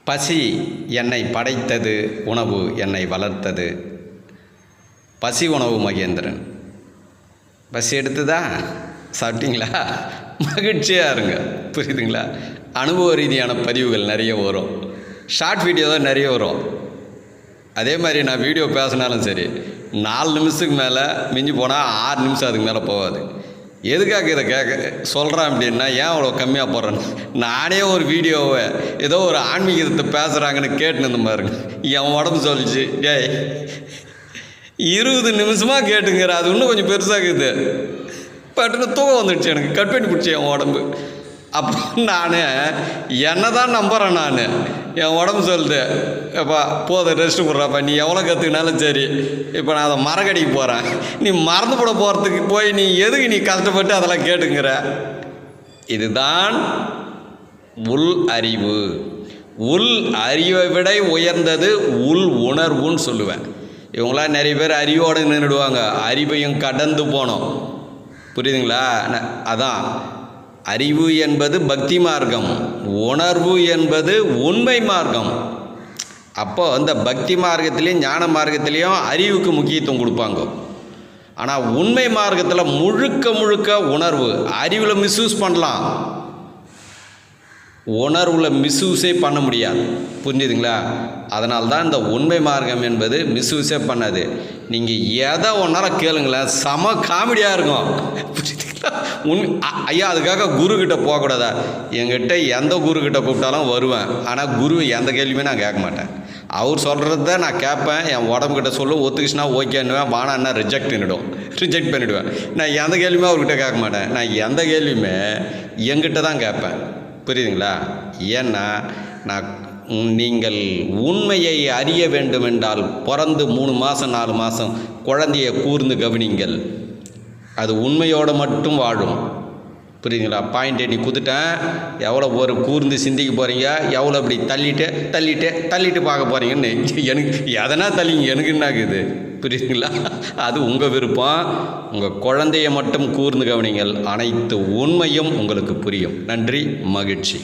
பசி என்னை படைத்தது, உணவு என்னை வளர்த்தது. பசி உணவு மகேந்திரன். பசி எடுத்துதா, சாப்பிட்டீங்களா, மகிழ்ச்சியாக இருங்க. புரியுதுங்களா? அனுபவ ரீதியான பதிவுகள் நிறைய வரும், ஷார்ட் வீடியோ தான் நிறைய வரும். அதே மாதிரி நான் வீடியோ பேசினாலும் சரி, 4 நிமிஷத்துக்கு மேலே மிஞ்சி போனால் 6 நிமிஷம் அதுக்கு மேலே போகாது. எதுக்காக இதை சொல்கிறேன் அப்படின்னா, ஏன் அவ்வளோ கம்மியாக போடுறேன்னு, நானே ஒரு வீடியோவை ஏதோ ஒரு ஆன்மீகத்தை பேசுகிறாங்கன்னு கேட்டுன்னு இருந்த பாருங்க, என் உடம்பு சொல்லிச்சு, டேய் 20 நிமிஷமாக கேட்டுங்கிற, அது இன்னும் கொஞ்சம் பெருசாகுது. பட்டுன்னு தூக்கம் வந்துடுச்சு, எனக்கு கட் பண்ணி பிடிச்சி என் உடம்பு. அப்போ நான் என்ன தான் நம்புகிறேன், நான் என் உடம்பு சொல்லுது, எப்பா போதும் ரெஸ்ட்டு போடுறாப்பா, நீ எவ்வளோ கற்றுக்கினாலும் சரி, இப்போ நான் அதை மரக்கடிக்கு போகிறேன், நீ மறந்து போட போகிறதுக்கு போய் நீ எதுக்கு நீ கஷ்டப்பட்டு அதெல்லாம் கேட்டுங்கிற. இதுதான் உள் அறிவு. உள் அறிவை விட உயர்ந்தது உள் உணர்வுன்னு சொல்லுவேன். இவங்களாம் நிறைய பேர் அறிவோடு நின்றுடுவாங்க, அறிவையும் கடந்து போனோம். புரியுதுங்களா? அதான் அறிவு என்பது பக்தி மார்க்கம், உணர்வு என்பது உண்மை மார்க்கம். அப்போ அந்த பக்தி மார்க்கத்திலையும் ஞான மார்க்கத்திலையும் அறிவுக்கு முக்கியத்துவம் கொடுப்பாங்க. ஆனால் உண்மை மார்க்கத்தில் முழுக்க முழுக்க உணர்வு. அறிவில் மிஸ்யூஸ் பண்ணலாம், உணர்வில் மிஸ்யூஸே பண்ண முடியாது. புரிஞ்சுதுங்களா? அதனால தான் இந்த உண்மை மார்க்கம் என்பது மிஸ்யூஸே பண்ணாது. நீங்கள் எதை ஒன்றாலும் கேளுங்களேன், செம காமெடியாக இருக்கும். புரியுதுங்களா? ஐயா அதுக்காக குருக்கிட்ட போகக்கூடாதா? என்கிட்ட எந்த குருக்கிட்ட கூப்பிட்டாலும் வருவேன், ஆனால் குரு எந்த கேள்வியுமே நான் கேட்க மாட்டேன். அவர் சொல்கிறத நான் கேட்பேன், என் உடம்புக்கிட்ட சொல்லும், ஒத்துக்குச்சுன்னா ஓகேன்னுவேன், வானான்னா ரிஜெக்ட் பண்ணிவிடுவேன். நான் எந்த கேள்வியுமே அவர்கிட்ட கேட்க மாட்டேன். நான் எந்த கேள்வியுமே என்கிட்ட தான் கேட்பேன். புரியுதுங்களா? ஏன்னா நீங்கள் உண்மையை அறிய வேண்டுமென்றால் பிறந்து 3 மாதம் 4 மாதம் குழந்தையை கூர்ந்து கவனிங்கள், அது உண்மையோடு மட்டும் வாழும். புரியுதுங்களா? பாயிண்ட் நீ குத்துட்டேன், எவ்வளோ ஒரு கூர்ந்து சிந்திக்க போகிறீங்க, எவ்வளோ அப்படி தள்ளிட்டு பார்க்க போகிறீங்கன்னு. எனக்கு எதனா தள்ளிங்க, எனக்கு என்ன ஆகுது? புரியுதுங்களா? அது உங்கள் விருப்பம். உங்கள் குழந்தையை மட்டும் கூர்ந்து கவனிங்கள், அனைத்து உண்மையும் உங்களுக்கு புரியும். நன்றி, மகிழ்ச்சி.